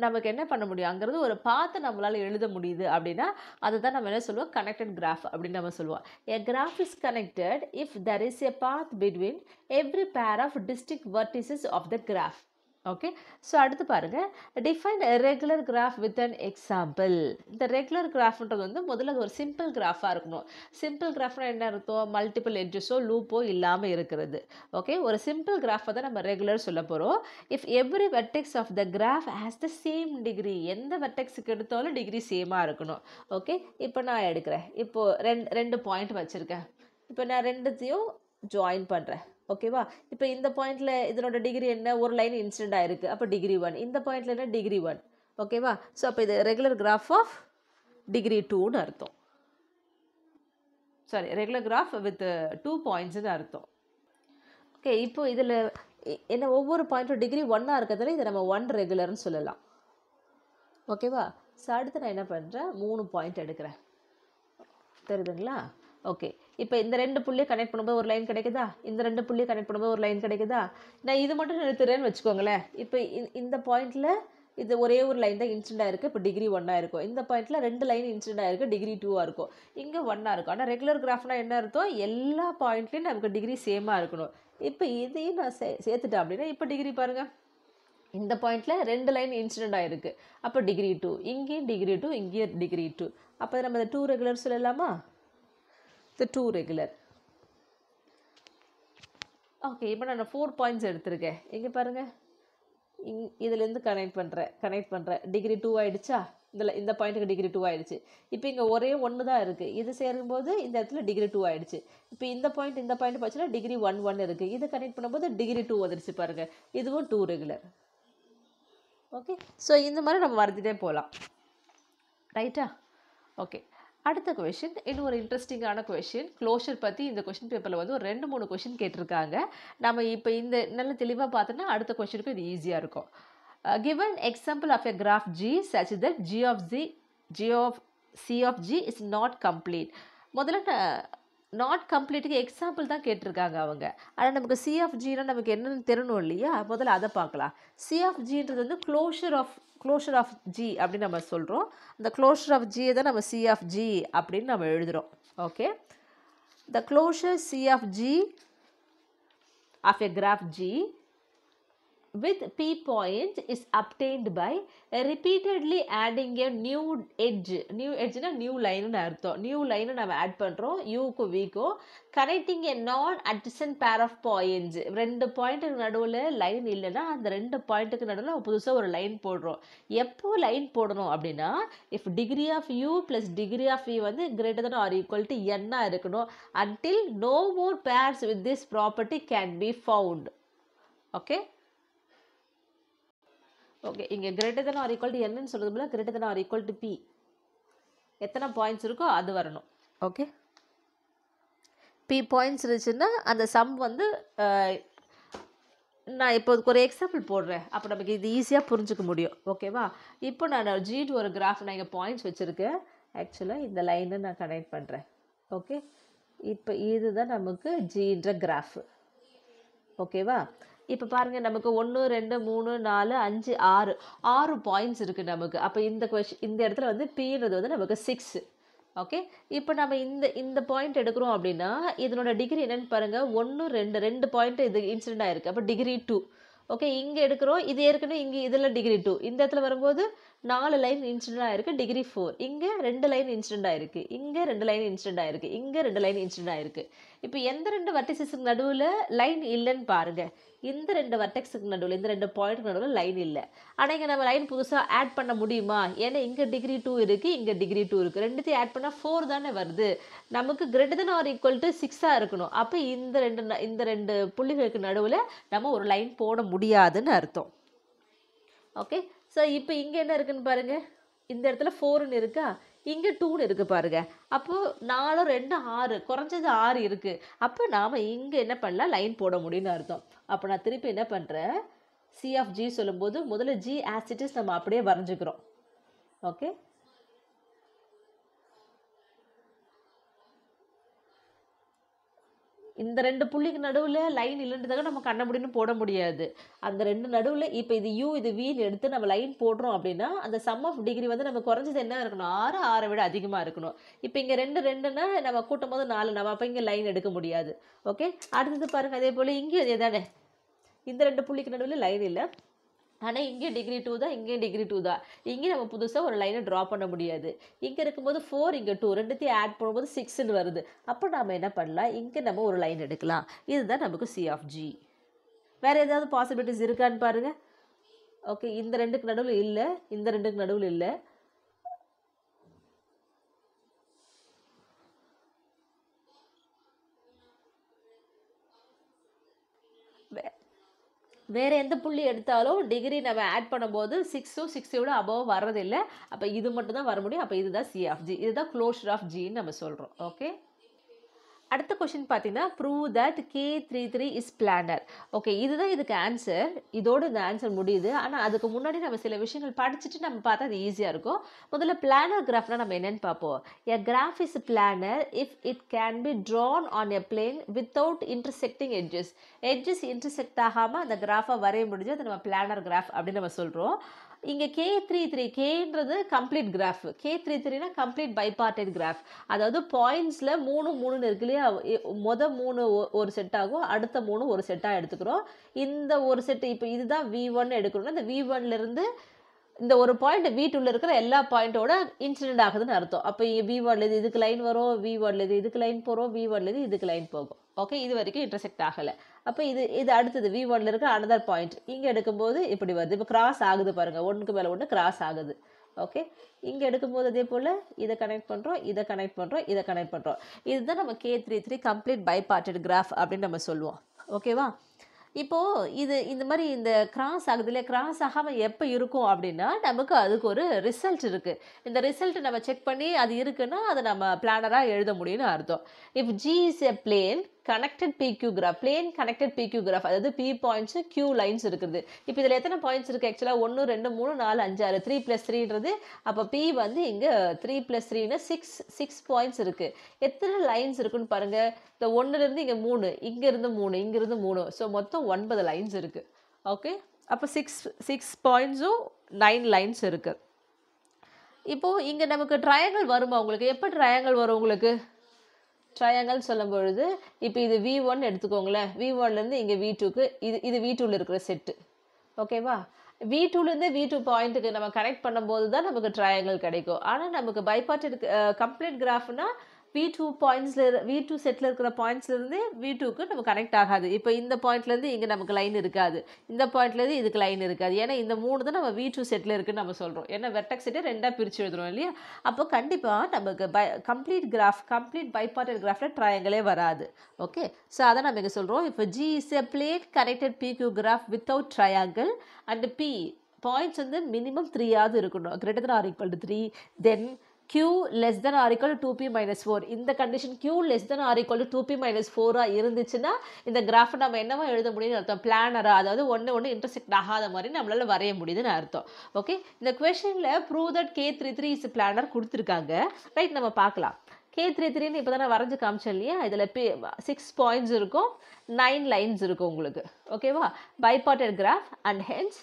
நமக்கு என்ன பண்ண முடியும்? அங்கிறது ஒரு பாத்தை நம்மளால் எழுத முடியுது அப்படின்னா அதுதான் நம்ம என்ன சொல்லுவோம்? கனெக்டட் கிராஃப் அப்படின்னு நம்ம சொல்லுவோம். A graph is connected if there is a path between every pair of distinct vertices of the graph. Okay, so அடுத்து பாருங்கள், define regular graph with an example. இந்த ரெகுலர் கிராஃப்ன்றது வந்து முதல்ல அது ஒரு சிம்பிள் கிராஃபாக இருக்கணும். சிம்பிள் கிராஃப்னா என்ன அர்த்தம்? மல்டிபிள் எட்ஜஸோ லூப்போ இல்லாமல் இருக்கிறது. ஓகே, ஒரு சிம்பிள் கிராஃபை தான் நம்ம ரெகுலர் சொல்ல போகிறோம். If every vertex of the graph has the same degree, எந்த வெர்டெக்ஸுக்கு எடுத்தாலும் டிகிரி சேமாக இருக்கணும். ஓகே, இப்போ நான் எடுக்கிறேன். இப்போது ரெண்டு பாயிண்ட் வச்சுருக்கேன். இப்போ நான் ரெண்டுத்தையும் ஜாயின் பண்ணுறேன். ஓகேவா? இப்போ இந்த பாயிண்டில் இதனோட டிகிரி என்ன? ஒரு லைன் இன்சிடென்ட் ஆயிருக்கு. அப்போ டிகிரி 1. இந்த பாயிண்டில் என்ன? டிகிரி 1. ஓகேவா? ஸோ அப்போ இது ரெகுலர் கிராஃப் ஆஃப் டிகிரி 2ன்னு அர்த்தம். சாரி, ரெகுலர் கிராஃப் வித் 2 பாயிண்ட்ஸ்னு அர்த்தம். ஓகே, இப்போ இதில் என்ன ஒவ்வொரு பாயிண்ட்டும் டிகிரி 1 இருக்கிறதுல இதை நம்ம 1 ரெகுலர்னு சொல்லலாம். ஓகேவா? ஸோ அடுத்து நான் என்ன பண்ணுறேன், 3 பாயிண்ட் எடுக்கிறேன். தெரியுதுங்களா? ஓகே, இப்போ இந்த 2 புள்ளியை கனெக்ட் பண்ணும்போது ஒரு லைன் கிடைக்குதா? இந்த 2 புள்ளியை கனெக்ட் பண்ணும்போது ஒரு லைன் கிடைக்குதா? நான் இது மட்டும் நிறுத்துறேன்னு வச்சுக்கோங்களேன். இப்போ இந்த பாயிண்டில் இது ஒரே ஒரு லைன் தான் இன்சிடென்ட் ஆயிருக்கு, இப்போ டிகிரி 1 இருக்கும். இந்த பாயிண்ட்டில் 2 லைன் இன்சிடென்ட் ஆயிருக்கு, டிகிரி 2 இருக்கும். இங்கே 1 இருக்கும். ஆனால் ரெகுலர் கிராஃப்னா என்ன அர்த்தம், எல்லா பாயிண்ட்லேயும் நமக்கு டிகிரி சேமாக இருக்கணும். இப்போ இதையும் நான் சேர்த்துட்டேன் அப்படின்னா இப்போ டிகிரி பாருங்கள், இந்த பாயிண்டில் 2 லைன் இன்சிடென்ட் ஆயிருக்கு, அப்போ டிகிரி 2, இங்கேயும் டிகிரி 2, இங்கேயும் டிகிரி 2. அப்போ நம்ம இந்த 2 ரெகுலர் சொல்லலாமா? இந்த 2 ரெகுலர். ஓகே, இப்போ நான் 4 பாயிண்ட்ஸ் எடுத்திருக்கேன். இங்கே பாருங்கள், இதுலேருந்து கனெக்ட் பண்ணுறேன். டிகிரி 2 ஆகிடுச்சா? இந்த பாயிண்ட்டுக்கு டிகிரி 2 ஆகிடுச்சு. இப்போ இங்கே ஒரே 1 தான் இருக்குது. இது சேரும்போது இந்த இடத்துல டிகிரி 2 ஆகிடுச்சு. இப்போ இந்த பாயிண்ட் பார்த்தீங்கன்னா டிகிரி 1 இருக்குது. இது கனெக்ட் பண்ணும்போது டிகிரி 2 வந்துடுச்சு பாருங்கள். இதுவும் 2 ரெகுலர். ஓகே, ஸோ இந்த மாதிரி நம்ம வரைஞ்சிட்டே போகலாம். ரைட்டா? ஓகே, அடுத்த கொஷின் இன்னும் ஒரு இன்ட்ரெஸ்டிங்கான கொஷின். க்ளோஷர் பற்றி இந்த கொஷின் பேப்பரில் வந்து ஒரு 2-3 கொஷின் கேட்டிருக்காங்க. நம்ம இப்போ இந்த நல்ல தெளிவாக பார்த்தோன்னா அடுத்த கொஷினுக்கு இது ஈஸியாக இருக்கும். Given example of a graph G such that G of C of G is not complete. முதல்ல நாட் கம்ப்ளீட்டுக்கு எக்ஸாம்பிள் தான் கேட்டிருக்காங்க அவங்க. ஆனால் நமக்கு சி ஆஃப் ஜினா நமக்கு என்னென்னு தெரியணும் இல்லையா? முதல்ல அதை பார்க்கலாம். சி ஆஃப் ஜின்றது வந்து க்ளோஷர் ஆஃப் ஜி அப்படின்னு நம்ம சொல்கிறோம். அந்த க்ளோஷர் ஆஃப் ஜியை தான் நம்ம சி ஆஃப் ஜி அப்படின்னு நம்ம எழுதுகிறோம். Okay, the closure C of G of a graph G with P point is obtained by repeatedly adding a new edge. New edge na new line nu artham. New line நம்ம add பண்றோம் u க்கு v க்கு, connecting a non adjacent pair of points. ரெண்டு பாயிண்ட்க்கு நடுவுல line இல்லனா அந்த ரெண்டு பாயிண்ட்க்கு நடுவுல புதுசா ஒரு லைன் போடுறோம். எப்போ லைன் போடணும் அப்படினா if degree of u plus degree of v வந்து greater than or equal to n ஆ இருக்கணும், until no more pairs with this property can be found. Okay, okay, இங்கே greater than or equal to என்னன்னு சொல்கிறதுல greater than or equal to be எத்தனை points இருக்கோ அது வரணும். Okay, B points இருந்துச்சுன்னா அந்த சம் வந்து நான் இப்போ ஒரு எக்ஸாம்பிள் போடுறேன், அப்போ நமக்கு இது ஈஸியாக புரிஞ்சுக்க முடியும். ஓகேவா? இப்போ நான் ஜின்னு ஒரு கிராஃப் நான் இங்கே பாயிண்ட்ஸ் வச்சுருக்கேன். ஆக்சுவலாக இந்த லைனை நான் கனெக்ட் பண்ணுறேன். ஓகே, இப்போ இதுதான் நமக்கு ஜின்ற கிராஃபு. ஓகேவா? இப்போ பாருங்கள், நமக்கு 1 2 3 4 5 6 பாயிண்ட்ஸ் இருக்குது நமக்கு. அப்போ இந்த இடத்துல வந்து பீன்றது வந்து நமக்கு 6. ஓகே, இப்போ நம்ம இந்த பாயிண்ட் எடுக்கிறோம் அப்படின்னா இதனோட டிகிரி என்னன்னு பாருங்கள், 1 2 பாயிண்ட் இது இன்சிடென்ட் ஆயிருக்கு, அப்போ டிகிரி 2. ஓகே, இங்கே எடுக்கிறோம், இது ஏற்கனவே இங்கே இதில் டிகிரி 2, இந்த இடத்துல வரும்போது 4 லைன் இன்சிடென்ட் ஆயிருக்கு, டிகிரி 4. இங்கே 2 லைன் இன்சிடென்ட் ஆயிருக்கு, இங்கே 2 லைன் இன்சிடென்ட் ஆயிருக்கு, இங்கே 2 லைன் இன்சிடென்ட் ஆயிருக்கு. இப்போ எந்த 2 வெர்டிசஸ்க்கு நடுவில் லைன் இல்லைன்னு பாருங்கள். இந்த 2 வெர்டெக்ஸுக்கு நடுவில், இந்த 2 பாயிண்ட்டுக்கு நடுவில் லைன் இல்லை. ஆனால் இங்கே நம்ம லைன் புதுசாக ஆட் பண்ண முடியுமா? ஏன்னா இங்கே டிகிரி 2 இருக்குது, இங்கே டிகிரி 2 இருக்குது. ரெண்டுத்தையும் ஆட் பண்ணால் 4 தானே வருது. நமக்கு greater than or equal to 6ஆக இருக்கணும். அப்போ இந்த ரெண்டு புள்ளிகளுக்கு நடுவில் நம்ம ஒரு லைன் போட முடியாதுன்னு அர்த்தம். ஓகே, ஸோ இப்போ இங்கே என்ன இருக்குன்னு பாருங்கள், இந்த இடத்துல 4ன்னு இருக்கா, இங்கே 2ன்னு இருக்குது பாருங்கள். அப்போது 4 2 6, குறைஞ்சது 6 இருக்குது. அப்போ நாம் இங்கே என்ன பண்ணலாம், லைன் போட முடியும்னு அர்த்தம். அப்போ நான் திருப்பி என்ன பண்ணுறேன், சி ஆஃப் ஜி சொல்லும்போது முதல்ல ஜி ஆஸ் இட் இஸ் நம்ம அப்படியே வரைஞ்சிக்கிறோம். ஓகே, இந்த 2 புள்ளிக்கு நடுவில் லைன் இல்லைன்றதாக நம்ம கண்ணமுடின்னு போட முடியாது. அந்த 2 நடுவில் இப்போ இது யூ இது வின்னு எடுத்து நம்ம லைன் போடுறோம் அப்படின்னா அந்த சம் ஆஃப் டிகிரி வந்து நம்ம குறைஞ்சது என்ன இருக்கணும், 6 விட அதிகமாக இருக்கணும். இப்போ இங்கே 2ன்னா நம்ம கூட்டும் போது 4, நம்ம அப்போ இங்கே லைன் எடுக்க முடியாது. ஓகே, அடுத்தது பாருங்கள், அதே போல் இங்கே அதே தானே, இந்த 2 புள்ளிக்கு நடுவில் லைன் இல்லை, ஆனால் இங்கே டிகிரி 2 தான், இங்கே டிகிரி 2 தான். இங்கே நம்ம புதுசாக ஒரு லைனை ட்ரா பண்ண முடியாது. இங்கே இருக்கும்போது 4, இங்கே 2, ரெண்டுத்தையும் ஆட் பண்ணும்போது 6ன்னு வருது. அப்போ நம்ம என்ன பண்ணலாம், இங்கே நம்ம ஒரு லைன் எடுக்கலாம். இதுதான் நமக்கு சி ஆஃப் ஜி. வேறு ஏதாவது பாசிபிலிட்டிஸ் இருக்கான்னு பாருங்கள். ஓகே, இந்த 2க்கு நடுவில் இல்லை, இந்த 2க்கு நடுவில் இல்லை. வேறு எந்த புள்ளி எடுத்தாலும் டிகிரி நம்ம ஆட் பண்ணும்போது 6 விட அபவ் வர்றதில்லை. அப்போ இது மட்டும் தான் வர முடியும். அப்போ இதுதான் சி ஆஃப் ஜி, இதுதான் க்ளோஷர் ஆஃப் ஜின்னு நம்ம சொல்கிறோம். ஓகே, அடுத்த கொஸ்டின் பார்த்தீங்கன்னா prove that K33 is planar. Okay, இதுதான் இதுக்கு ஆன்சர். இதோடு இந்த ஆன்சர் முடியுது. ஆனால் அதுக்கு முன்னாடி நம்ம சில விஷயங்கள் படிச்சுட்டு நம்ம பார்த்தா அது ஈஸியாக இருக்கும். முதல்ல பிளானர் கிராஃப்னா நம்ம என்னென்னு பார்ப்போம். A graph is planar if it can be drawn on a plane without intersecting edges. Edges intersect ஆகாமல் அந்த கிராஃபை வரைய முடிஞ்சு அதை நம்ம பிளானர் கிராஃப் அப்படின்னு நம்ம சொல்கிறோம். இங்கே K33 கேன்றது கம்ப்ளீட் கிராஃப், K33னா கம்ப்ளீட் பைபார்டட் கிராஃப். அதாவது பாயிண்ட்ஸில் 3 இருக்கு இல்லையா, மொதல் 3 ஒரு செட் ஆகும், அடுத்த 3 ஒரு செட்டாக எடுத்துக்கிறோம். இந்த ஒரு செட்டு இப்போ இதுதான் V1 எடுக்கணும்னா இந்த V1லேருந்து இந்த ஒரு பாயிண்ட் V2ல இருக்கிற எல்லா பாயிண்ட்டோட இன்சிடென்ட் ஆகுதுன்னு அர்த்தம். அப்போ V1லேருந்து இதுக்கு லைன் வரும், V1லேருந்து இதுக்கு லைன் போகிறோம், V1லேருந்து இதுக்கு லைன் போகும். ஓகே, இது வரைக்கும் இன்டர்செக்ட் ஆகலை. அப்போ இது அடுத்தது V1ல இருக்க அனதர் பாயிண்ட் இங்கே எடுக்கும்போது இப்படி வருது. இப்போ கிராஸ் ஆகுது பாருங்கள், ஒன்றுக்கு மேலே ஒன்று கிராஸ் ஆகுது. ஓகே, இங்கே எடுக்கும்போது அதே போல் இதை கனெக்ட் பண்ணுறோம், இதை கனெக்ட் பண்ணுறோம், இதை கனெக்ட் பண்ணுறோம். இதுதான் நம்ம K33 கம்ப்ளீட் பைபார்டட் கிராஃப் அப்படின்னு நம்ம சொல்லுவோம். ஓகேவா? இப்போது இந்த மாதிரி இந்த கிராஸ் ஆகுது இல்லையா, கிராஸ் ஆகாமல் எப்போ இருக்கும் அப்படின்னா நமக்கு அதுக்கு ஒரு ரிசல்ட் இருக்குது. இந்த ரிசல்ட் நம்ம செக் பண்ணி அது இருக்குன்னா அதை நம்ம பிளானராக எழுத முடியும்னு அர்த்தம். If G is a plane connected PQ graph, plane connected PQ graph, அதாவது P பாயிண்ட்ஸு Q லைன்ஸ் இருக்குது. இப்போ இதில் எத்தனை பாயிண்ட்ஸ் இருக்குது ஆக்சுவலாக 1 2 3 4 5 6 3 + 3ன்றது. அப்போ P வந்து இங்கே 3 + 3ன்னு 6 பாயிண்ட்ஸ் இருக்குது. எத்தனை லைன்ஸ் இருக்குன்னு பாருங்கள். இந்த 1லேருந்து இங்கே 3, இங்கேருந்து 3, இங்கேருந்து 3, ஸோ மொத்தம் 9 லைன்ஸ் இருக்குது. ஓகே, அப்போ 6 பாயிண்ட்ஸும் 9 லைன்ஸ் இருக்குது. இப்போது இங்கே நமக்கு ட்ரையாங்கிள் வருமா உங்களுக்கு? எப்போ ட்ரையாங்கிள் வரும் உங்களுக்கு? ட்ரையாங்கிள் சொல்லும் பொழுது இப்போ இது V1 எடுத்துக்கோங்களேன். V1லேருந்து இங்கே V2க்கு இது V2ல இருக்கிற செட்டு. ஓகேவா? V2லேருந்து V2 பாயிண்ட்டுக்கு நம்ம கனெக்ட் பண்ணும்போது தான் நமக்கு ட்ரையாங்கிள் கிடைக்கும். ஆனால் நமக்கு பைபார்டட் கம்ப்ளீட் கிராஃப்னா V2 செட்டில் இருக்கிற பாயிண்ட்ஸ்லேருந்து V2க்கு நம்ம கனெக்ட் ஆகாது. இப்போ இந்த பாயிண்ட்லேருந்து இங்கே நமக்கு லைன் இருக்காது, இந்த பாயிண்ட்லேருந்து இதுக்கு லைன் இருக்காது. ஏன்னா இந்த 3 தான் நம்ம V2 செட்டில் இருக்குன்னு நம்ம சொல்கிறோம். ஏன்னா வெர்டெக்ஸ் செட்டை 2ஆக பிரித்து எழுதுறோம் இல்லையா. அப்போ கண்டிப்பாக நமக்கு கம்ப்ளீட் பைபார்டட் கிராஃபில் ட்ரையாங்கிளே வராது. ஓகே, ஸோ அதை நம்ம இங்கே சொல்கிறோம். இப்போ G is a plane connected PQ graph without triangle and P points வந்து மினிமம் 3ஆவது இருக்கணும், > 3. தென் Q less than or equal to 2P minus 4. இந்த condition Q less than or equal to 2P minus 4 இருந்துச்சுன்னா இந்த கிராஃப் நம்ம என்னவா எழுத முடியும்னு அர்த்தம், பிளானரா, அதாவது ஒன்று இன்டர்செக்ட் ஆகாத மாதிரி நம்மளால வரைய முடியுதுன்னு அர்த்தம். ஓகே, இந்த கொஸ்டின்ல prove that K33 is planar கொடுத்துருக்காங்க. ரைட், நம்ம பார்க்கலாம். K33ன்னு இப்போ தான் வரைஞ்சு காமிச்சேன் இல்லையா, இதில் 6 பாயிண்ட்ஸ் இருக்கும், 9 லைன்ஸ் இருக்கும் உங்களுக்கு. ஓகேவா? Bipartite graph and hence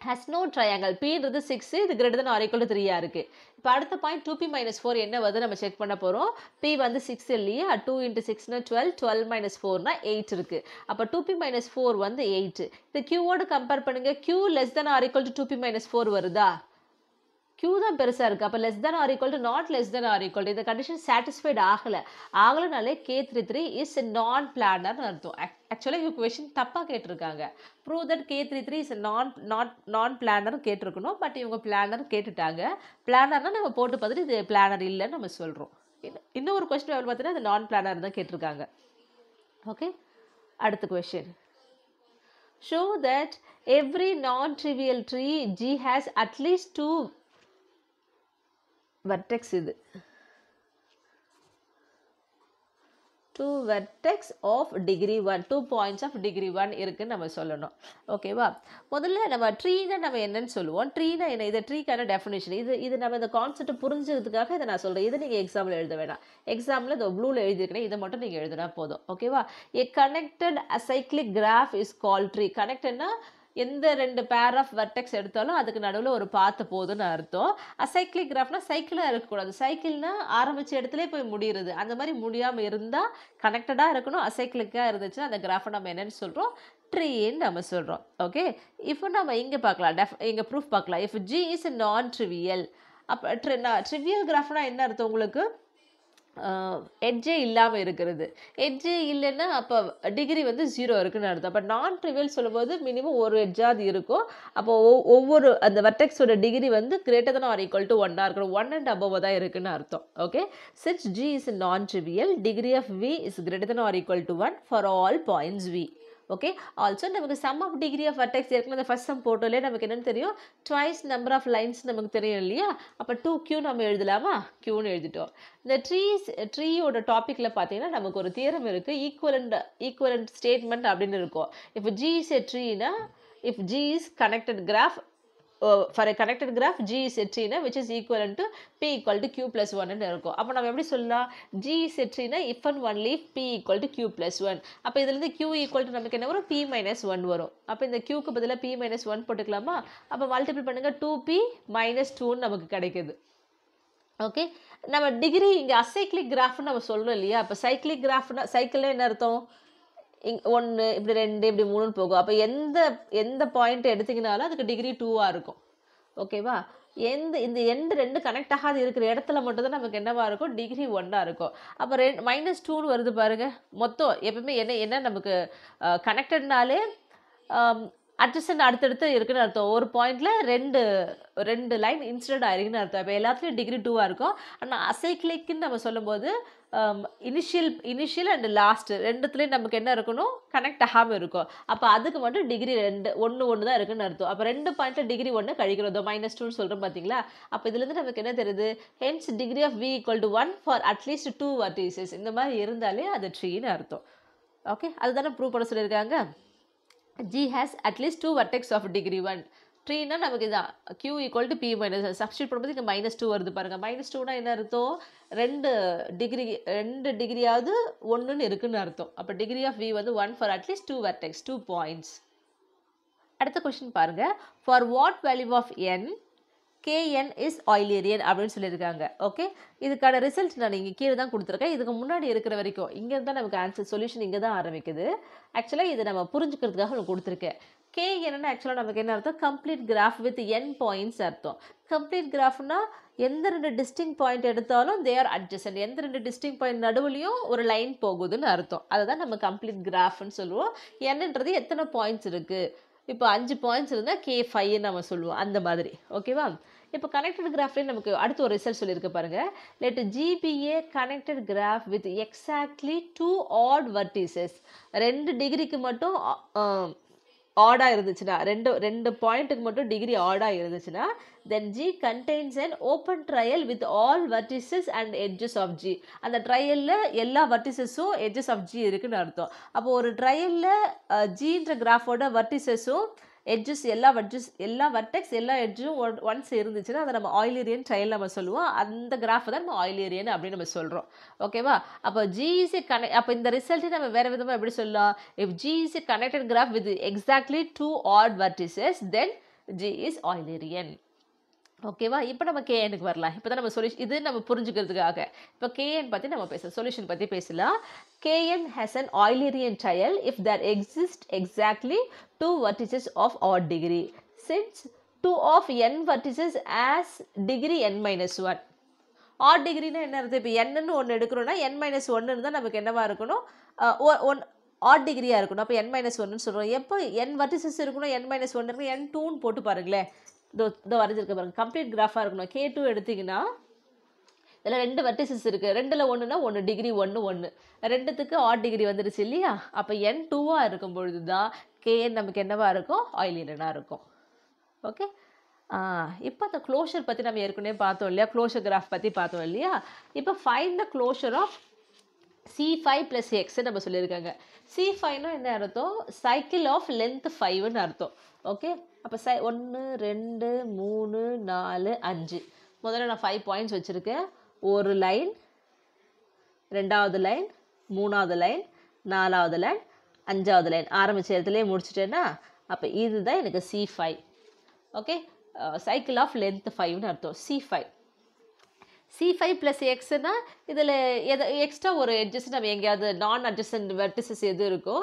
has no triangle. Pன்றது 6, இது > or = 3 இருக்குது. இப்போ அடுத்த பாயிண்ட் 2P - 4 என்ன வருது நம்ம செக் பண்ண போகிறோம். P வந்து 6 இல்லையா, 2 × 6னா 12, 12 - 4னா 8 இருக்குது. அப்போ 2P - 4 வந்து 8. இந்த Qவோடு கம்பேர் பண்ணுங்கள். Q less than or equal to 2P - 4 வருதா? Q தான் பெருசாக இருக்குது. அப்போ less than or equal to not less than or equal to இந்த கண்டிஷன் சாட்டிஸ்ஃபைட் ஆகலைனாலே K33 இஸ் நான் பிளானர்னு அர்த்தம். ஆக்சுவலாக இது கொஷின் தப்பாக கேட்டிருக்காங்க. ப்ரூவ் தட் K33 இஸ் நான் பிளானர் கேட்டிருக்கணும். பட் இவங்க பிளானர் கேட்டுட்டாங்க. பிளானர்னால் நம்ம போட்டு பார்த்துட்டு இது பிளானர் இல்லைன்னு நம்ம சொல்கிறோம். இன்னும் ஒரு கொஸ்டின் பார்த்தீங்கன்னா அது நான் பிளானர் தான் கேட்டிருக்காங்க. ஓகே, அடுத்த கொஸ்டின். ஷோ தட் எவ்ரி நான் trivial tree G has at least 2 vertex இது 2 vertex of degree 1, 2 points of degree 1 இருக்குன்னு நம்ம சொல்லணும். ஓகேவா? முதல்ல நம்ம ட்ரீனா நம்ம என்னன்னு சொல்லுவோம். ட்ரீனா என்ன? இது ட்ரீக்கான டெஃபினேஷன். இது நம்ம இந்த கான்செப்ட் புரிஞ்சதுக்காக இதை நான் சொல்கிறேன். இதை நீங்கள் எக்ஸாம்பிள் எழுத வேணாம். எக்ஸாம்பிள் இந்த ப்ளூவில் எழுதியிருக்கேன், இதை மட்டும் நீங்கள் எழுதினா போதும். ஓகேவா? A connected acyclic graph is called tree. கனெக்டட்னா எந்த 2 பேர் ஆஃப் வெர்டெக்ஸ் எடுத்தாலும் அதுக்கு நடுவில் ஒரு பாத்து போதுன்னு அர்த்தம். அசைக்ளிக் கிராஃப்னா சைக்கிளாக இருக்கக்கூடாது. சைக்கிள்னா ஆரம்பித்த இடத்துல போய் முடிகிறது. அந்த மாதிரி முடியாமல் இருந்தால் கனெக்டடாக இருக்கணும். அசைக்ளிக்காக இருந்துச்சுன்னா அந்த கிராஃபை நம்ம என்னென்னு சொல்கிறோம்? ட்ரீன்னு நம்ம சொல்கிறோம். ஓகே, இப்போ நம்ம இங்கே பார்க்கலாம், இங்கே ப்ரூஃப் பார்க்கலாம். இஃப் G இஸ் நான் ட்ரிவியல், அப்போ ட்ரிவியல் கிராஃப்னா என்ன அர்த்தம் உங்களுக்கு? எட்ஜே இல்லாமல் இருக்கிறது. எட்ஜே இல்லைன்னா அப்போ டிகிரி வந்து 0 இருக்குன்னு அர்த்தம். அப்போ நான் ட்ரிவியல் சொல்லும்போது மினிமம் ஒரு எட்ஜாவது இருக்கும். அப்போ ஒவ்வொரு அந்த வெர்டெக்ஸோட டிகிரி வந்து > or equal to 1 இருக்கணும். 1 and above தான் இருக்குன்னு அர்த்தம். Okay, since G is non trivial, degree of V is > or equal to 1 for all points V. Okay. Also நமக்கு sum of degree of vertex ஏற்கனவே அந்த ஃபர்ஸ்ட் சம் போட்டோலே நமக்கு என்னன்னு தெரியும், ட்வைஸ் நம்பர் ஆஃப் லைன்ஸ் நமக்கு தெரியும் இல்லையா? அப்போ 2q நம்ம எழுதலாமா? க்யூன்னு எழுதிட்டோம். இந்த ட்ரீயோட டாப்பிக்கில் பார்த்தீங்கன்னா நமக்கு ஒரு தியரம் இருக்குது, ஈக்குவலண்ட் ஸ்டேட்மெண்ட் அப்படின்னு இருக்கும். இப்போ G is a tree னா, if G is connected graph, for a connected graph G is a tree which is equivalent to P equal to Q plus 1 ன்னு இருக்கும். அப்போ நம்ம எப்படி சொல்லலாம்? G is a tree if and only if P equal to Q plus 1. அப்போ இதுலேருந்து Q equal to நமக்கு என்ன வரும்? P minus 1 வரும். அப்போ இந்த Qக்கு பதிலாக P minus 1 போட்டுக்கலாமா? அப்போ மல்டிபிள் பண்ணுங்க, 2P minus 2 நமக்கு கிடைக்குது. ஓகே. நம்ம டிகிரி இங்கே அசைக்ளிக் கிராஃப்னு நம்ம சொல்கிறோம் இல்லையா? அப்போ சைக்ளிக் கிராஃப்னா சைக்கிளில் என்ன அர்த்தம்? 1 இப்படி 2 இப்படி 3ன்னு போகும். அப்போ எந்த பாயிண்ட் எடுத்திங்கனாலும் அதுக்கு டிகிரி 2ஆக இருக்கும். ஓகேவா? இந்த எண்டு 2 கனெக்ட் ஆகாது இருக்கிற இடத்துல மட்டும்தான் நமக்கு என்னவா இருக்கும்? டிகிரி 1ஆக இருக்கும். அப்போ -2ன்னு வருது பாருங்க. மொத்தம் எப்பவுமே என்ன நமக்கு கனெக்டட்னாலே அட்ஜஸ்டன்ட் அடுத்தடுத்து இருக்குன்னு அர்த்தம். ஒரு பாயிண்ட்ல ரெண்டு லைன் இன்சிடென்ட் ஆயிருக்குன்னு அர்த்தம். இப்போ எல்லாத்துலேயும் டிகிரி 2ஆக இருக்கும். ஆனால் அசைக்ளிக்னு நம்ம சொல்லும்போது இனிஷியல் அண்ட் லாஸ்ட் ரெண்டுத்துலேயும் நமக்கு என்ன இருக்கணும்? கனெக்ட் ஆகாமல் இருக்கும். அப்போ அதுக்கு மட்டும் டிகிரி 1 தான் இருக்குன்னு அர்த்தம். அப்போ 2 பாயிண்ட்ல டிகிரி 1 கழிக்கிறதோ -2ன்னு சொல்கிறோம் பார்த்தீங்களா? அப்போ இதுலேருந்து நமக்கு என்ன தெரியுது? Hence degree of V equal to 1 for at least 2 vertices. இந்த மாதிரி இருந்தாலே அது ட்ரீன்னு அர்த்தம். ஓகே, அதுதானே ப்ரூவ் பண்ண சொல்லியிருக்காங்க. G has at least 2 vertex of degree 1. ட்ரீனா நமக்கு இதான் Q equal to P minus. Substitute பண்ணும்போது இங்கே -2 வருது பாருங்க. -2னா என்ன அர்த்தம்? 2 டிகிரியாவது 1ன்னு இருக்குன்னு அர்த்தம். அப்போ டிகிரி ஆஃப் V வந்து 1 ஃபார் அட்லீஸ்ட் 2 vertex, 2 points. அடுத்த கொஸ்டின் பாருங்க. For what value of n Kn is Eulerian அப்படின்னு சொல்லியிருக்காங்க. ஓகே, இதுக்கான ரிசல்ட் நான் இங்கே கீழே தான் கொடுத்துருக்கேன். இதுக்கு முன்னாடி இருக்கிற வரைக்கும் இங்கே தான் நமக்கு ஆன்சர் சொல்யூஷன் இங்கே தான் ஆரம்பிக்குது. ஆக்சுவலாக இதை நம்ம புரிஞ்சுக்கிறதுக்காக நான் கொடுத்துருக்கேன். Kn ஆக்சுவலாக நமக்கு என்ன அர்த்தம்? Complete graph with n points அர்த்தம். கம்ப்ளீட் கிராஃப்னா எந்த 2 டிஸ்டிங் பாயிண்ட் எடுத்தாலும் தே ஆர் அட்ஜசன்ட். எந்த 2 டிஸ்டிங் பாயிண்ட் நடுவுலையும் ஒரு லைன் போகுதுன்னு அர்த்தம். அதை தான் நம்ம கம்ப்ளீட் கிராஃப்னு சொல்லுவோம். என்னன்றது எத்தனை பாயிண்ட்ஸ் இருக்குது? இப்போ 5 பாயிண்ட்ஸ் இருந்தால் K5 நம்ம சொல்லுவோம், அந்த மாதிரி. ஓகேவா? இப்போ கனெக்டட் கிராஃப்லேயே நமக்கு அடுத்து ஒரு ரிசல்ட் சொல்லியிருக்கு பாருங்க. Let G be a connected graph with exactly 2 odd vertices. 2 டிகிரிக்கு மட்டும் ஆடாக இருந்துச்சுன்னா, ரெண்டு பாயிண்ட்டுக்கு மட்டும் டிகிரி ஆடாக இருந்துச்சுன்னா, then G contains an open trial with all vertices and edges of G. அந்த ட்ரையலில் எல்லா வர்டிசஸும் எட்ஜஸ் ஆஃப் G இருக்குன்னு அர்த்தம். அப்போ ஒரு ட்ரையலில் ஜின்ற கிராஃபோட வர்டிசஸும் எட்ஜஸ் எல்லா வர்டெக்ஸ் எல்லா எட்ஜும் ஒன்ஸ் இருந்துச்சுன்னா அதை நம்ம ஆயிலேரியன் ட்ரையல் நம்ம சொல்லுவோம். அந்த கிராஃப் தான் நம்ம ஆயிலேரியன் அப்படின்னு நம்ம சொல்கிறோம். ஓகேவா? அப்போ G is a அப்போ இந்த ரிசல்ட்டை நம்ம வேறு விதமாக எப்படி சொல்லலாம்? If G is a connected graph with exactly 2 odd vertices, then G is Eulerian. ஓகேவா? இப்போ நம்ம கேஎனுக்கு வரலாம். இப்போ தான் நம்ம இது நம்ம புரிஞ்சுக்கிறதுக்காக இப்போ கேஎன் பற்றி நம்ம பேசலாம், சொல்யூஷன் பற்றி பேசலாம். K n has an Eulerian trial if there exist exactly 2 vertices of odd degree, since 2 of n vertices as degree n minus 1. Add டிகிரினா என்ன அர்த்தம்? இப்போ என்னன்னு ஒன்று எடுக்கிறோன்னா n minus 1 தான் நமக்கு என்னவா இருக்கணும்? ஆட் டிகிரியாக இருக்கணும். அப்போ n minus 1ன்னு சொல்கிறோம். எப்போ n vertices இருக்கணும், n minus 1 இருக்கணும், n2ன்னு போட்டு பாருங்களேன். இதோ வரைஞ்சிருக்க பாருங்க. கம்ப்ளீட் கிராஃபாக இருக்கணும். K2 எடுத்திங்கன்னா இதில் 2 வெர்டிசஸ் இருக்குது. 2ல் 1னா 1 டிகிரி 1 ரெண்டுத்துக்கு ஆட் டிகிரி வந்துருச்சு இல்லையா? அப்போ n2ஆக இருக்கும் பொழுது தான் Kn நமக்கு என்னவாக இருக்கும்? ஆயிலேரியனாக இருக்கும். ஓகே, இப்போ அந்த க்ளோஷர் பற்றி நம்ம ஏற்கனவே பார்த்தோம் இல்லையா? க்ளோஷர் கிராஃப் பற்றி பார்த்தோம் இல்லையா? இப்போ find the closure of C5 + X நம்ம சொல்லியிருக்காங்க. C5னா என்ன அர்த்தம்? சைக்கிள் ஆஃப் லென்த் 5ன்னு அர்த்தம். ஓகே, அப்போ 1 2 3 4 5. முதல்ல நான் 5 பாயிண்ட்ஸ் வச்சுருக்கேன். ஒரு லைன், 2வது லைன், 3வது லைன், 4வது லைன், 5வது லைன் ஆரம்பித்த இடத்துலேயே முடிச்சுட்டேன்னா அப்போ இதுதான் எனக்கு C5. Okay, cycle of length 5ன்னு அர்த்தம். C5 + Xனா இதில் எக்ஸ்ட்ரா ஒரு எட்ஜஸ் நம்ம எங்கேயாவது நான் அட்ஜசன்ட் வெர்டிசஸ் எது இருக்கோ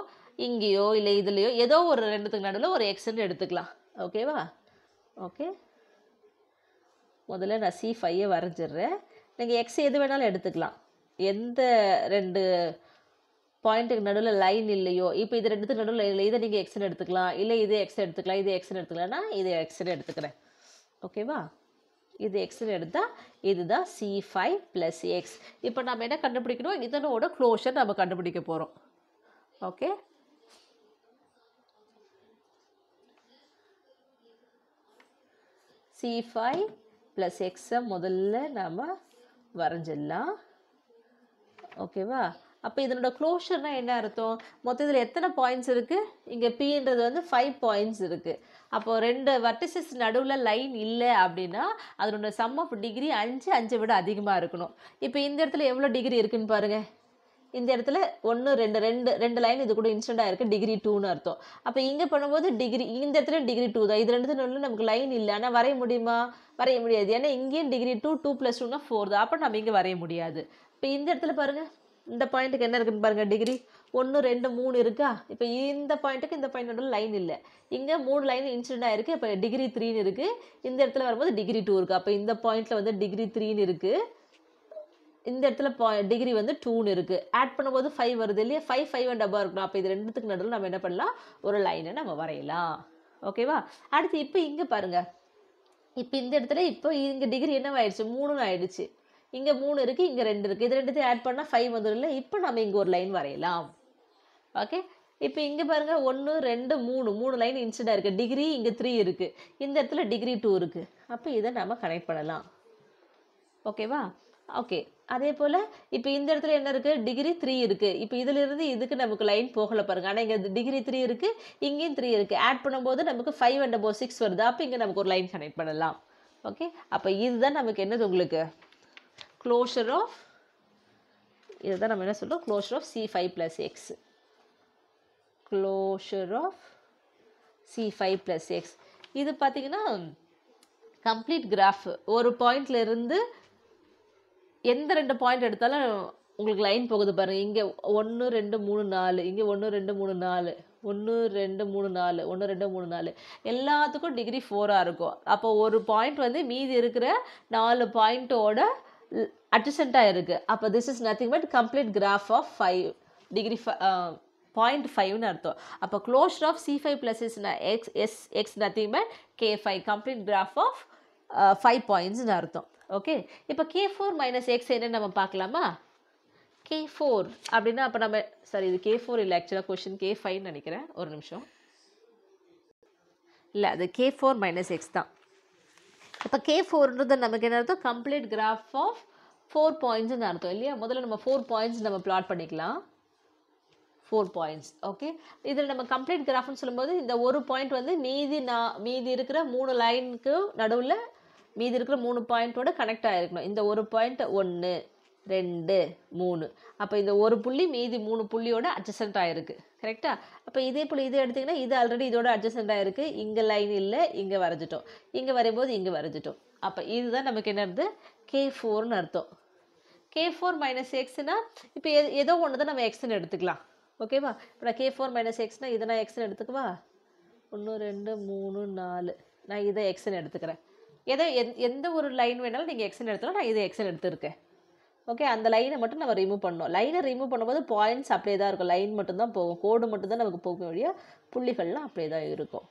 இங்கேயோ இல்லை இதுலேயோ ஏதோ ஒரு ரெண்டுத்துக்கு நடுவில் ஒரு எக்ஸ்ன்னு எடுத்துக்கலாம். ஓகேவா? ஓகே, முதல்ல நான் C5 வரைஞ்சிடுறேன். நீங்கள் எக்ஸ் எது வேணாலும் எடுத்துக்கலாம். எந்த 2 பாயிண்ட்டுக்கு நடுவில் லைன் இல்லையோ, இப்போ இது ரெண்டுத்துக்கு நடுவில் இல்லை, இதை நீங்கள் எக்ஸ்ன்னு எடுத்துக்கலாம், இல்லை இது எக்ஸ் எடுத்துக்கலாம், இது எக்ஸ்ன்னு எடுத்துக்கலாம்னா இது எக்ஸ்ன்னு எடுத்துக்கிறேன். ஓகேவா? இது எக்ஸ்ன்னு எடுத்தால் இதுதான் C5 + X. இப்போ நம்ம என்ன கண்டுபிடிக்கணும்? இதனோட க்ளோஷர் நம்ம கண்டுபிடிக்க போகிறோம். ஓகே, C5 ப்ளஸ் எக்ஸை முதல்ல நாம் வரைஞ்சிடலாம். ஓகேவா? அப்போ இதனோட க்ளோஷர்னால் என்ன அர்த்தம்? மொத்தத்தில் எத்தனை பாயிண்ட்ஸ் இருக்குது? இங்கே Pன்றது வந்து 5 பாயிண்ட்ஸ் இருக்குது. அப்போது 2 வெர்டிசஸ் நடுவில் லைன் இல்லை அப்படின்னா அதனோட சம் ஆஃப் டிகிரி 5, 5 விட அதிகமாக இருக்கணும். இப்போ இந்த இடத்துல எவ்வளோ டிகிரி இருக்குன்னு பாருங்கள். இந்த இடத்துல 1 2 2 லைன் இது கூட இன்ஸ்டண்டாக இருக்குது, டிகிரி 2ன்னு அர்த்தம். அப்போ இங்கே பண்ணும்போது டிகிரி, இந்த இடத்துல டிகிரி 2 தான். இது ரெண்டுத்துல நமக்கு லைன் இல்லை, ஆனால் வரைய முடியுமா? வரைய முடியாது. ஏன்னா இங்கேயும் டிகிரி 2, 2 + 2 = 4 தான். அப்போ நம்ம இங்கே வரைய முடியாது. இப்போ இந்த இடத்துல பாருங்கள், இந்த பாயிண்ட்டுக்கு என்ன இருக்குன்னு பாருங்கள், டிகிரி 1 2 3 இருக்கா? இப்போ இந்த பாயிண்ட்டுக்கு இந்த பாயிண்ட் நடுவில் லைன் இல்லை. இங்கே 3 லைன் இன்சிடென்ட் ஆகிருக்கு. இப்போ டிகிரி 3ன்னு இருக்குது. இந்த இடத்துல வரும்போது டிகிரி 2 இருக்குது. அப்போ இந்த பாயிண்ட்டில் வந்து டிகிரி 3ன்னு இருக்குது. இந்த இடத்துல டிகிரி வந்து 2ன்னு இருக்குது. ஆட் பண்ணும்போது 5 வருது இல்லையா? 5 5 and above இருக்கணும். அப்போ இது ரெண்டுத்துக்கு நடுவில் நம்ம என்ன பண்ணலாம்? ஒரு லைனை நம்ம வரையலாம். ஓகேவா? அடுத்து இப்போ இங்கே பாருங்கள். இப்போ இந்த இடத்துல இப்போ இங்கே டிகிரி என்னவாயிடுச்சு? 3ன்னு ஆயிடுச்சு. இங்கே 3 இருக்குது, இங்கே 2 இருக்குது. இது ரெண்டுத்தையும் ஆட் பண்ணால் 5 வந்துடும் இல்லை? இப்போ நம்ம இங்கே ஒரு லைன் வரையலாம். ஓகே, இப்போ இங்கே பாருங்கள், 1 2 3 லைன் இன்சிடென்ட் இருக்குது. டிகிரி இங்கே 3 இருக்குது. இந்த இடத்துல டிகிரி 2 இருக்குது. அப்போ இதை நம்ம கனெக்ட் பண்ணலாம். ஓகேவா? ஓகே, அதே போல் இப்போ இந்த இடத்துல என்ன இருக்குது? டிகிரி 3 இருக்குது. இப்போ இதிலிருந்து இதுக்கு நமக்கு லைன் போகலை பாருங்கள். ஆனால் இங்கே டிகிரி 3 இருக்குது, இங்கேயும் 3 இருக்குது. ஆட் பண்ணும்போது நமக்கு 5 and above 6 வருது. அப்போ இங்கே நமக்கு ஒரு லைன் கனெக்ட் பண்ணலாம். ஓகே, அப்போ இதுதான் நமக்கு என்னது உங்களுக்கு க்ளோஷர் ஆஃப், இதுதான் நம்ம என்ன சொல்கிறோம்? Closure of C5 + X. Closure of C5 + X. இது பார்த்தீங்கன்னா கம்ப்ளீட் கிராஃப். ஒரு பாயிண்ட்ல இருந்து எந்த 2 பாயிண்ட் எடுத்தாலும் உங்களுக்கு லைன் போகுது பாருங்கள். இங்கே 1 2 3 4, இங்கே 1 2 3 4, 1 2 3 4, 1 2 3 4, எல்லாத்துக்கும் டிகிரி 4ஆக இருக்கும். அப்போ ஒரு பாயிண்ட் வந்து மீதி இருக்கிற 4 பாயிண்ட்டோட அட்ஜசென்ட்டாக இருக்குது. அப்போ this is nothing but complete graph of 5 degree 0.5ன்னு அர்த்தம். அப்போ closure of C5 + X nothing but K5 complete graph of 5 பாயிண்ட்ஸ்னு அர்த்தம். ஓகே, இப்போ K4 - X என்னன்னு நம்ம பார்க்கலாமா? K4 அப்படின்னா அப்போ நம்ம இது K4 இல்லை, ஆக்சுவலாக கொஷின் K5ன்னு நினைக்கிறேன். ஒரு நிமிஷம். இல்லை, அது K4 - X தான். இப்போ K4ன்றது நமக்கு என்ன அர்த்தம்? கம்ப்ளீட் கிராஃப் ஆஃப் 4 பாயிண்ட்ஸ்னு அர்த்தம் இல்லையா? முதல்ல நம்ம 4 பாயிண்ட்ஸ் நம்ம பிளாட் பண்ணிக்கலாம். 4 பாயிண்ட்ஸ். ஓகே, இதில் நம்ம கம்ப்ளீட் கிராஃப்னு சொல்லும்போது இந்த ஒரு பாயிண்ட் வந்து மீதி இருக்கிற 3 லைனுக்கு நடுவில் மீதி இருக்கிற 3 பாயிண்ட்டோட கனெக்ட் ஆகிருக்கணும். இந்த ஒரு பாயிண்ட் 1 2 3, அப்போ இந்த ஒரு புள்ளி மீதி 3 புள்ளியோட அட்ஜசென்ட் ஆகிருக்கு. கரெக்டாக? அப்போ இதே போல் இது எடுத்திங்கன்னா இது ஆல்ரெடி இதோட அட்ஜசென்ட் ஆகிருக்கு. இங்கே லைன் இல்லை, இங்கே வரைஞ்சிட்டோம். இங்கே வரையும்போது இங்கே வரைஞ்சிட்டோம். அப்போ இதுதான் நமக்கு என்னது? K4ன்னு அர்த்தம். K4 - Xனா இப்போ ஏதோ ஒன்று தான் நம்ம எக்ஸ்ன்னு எடுத்துக்கலாம். ஓகேவா? இப்போ நான் K4 - Xனா இதை நான் எக்ஸ்ன்னு எடுத்துக்குவா? 1 2 3 4, நான் இதை எக்ஸ்ன்னு எடுத்துக்கிறேன். எந்த ஒரு லைன் வேணாலும் நீங்கள் எக்ஸ்ன்னு எடுத்தாலும் நான் இதை எக்ஸ்ன்னு எடுத்துருக்கேன். ஓகே, அந்த லைனை மட்டும் நம்ம ரிமூவ் பண்ணணும். லைனை ரிமூவ் பண்ணும்போது பாயிண்ட்ஸ் அப்படியே தான் இருக்கும். லைன் மட்டும்தான் போகும், கோடு மட்டும்தான் நமக்கு போக வழியா, புள்ளிகள்லாம் அப்படியே தான் இருக்கும்.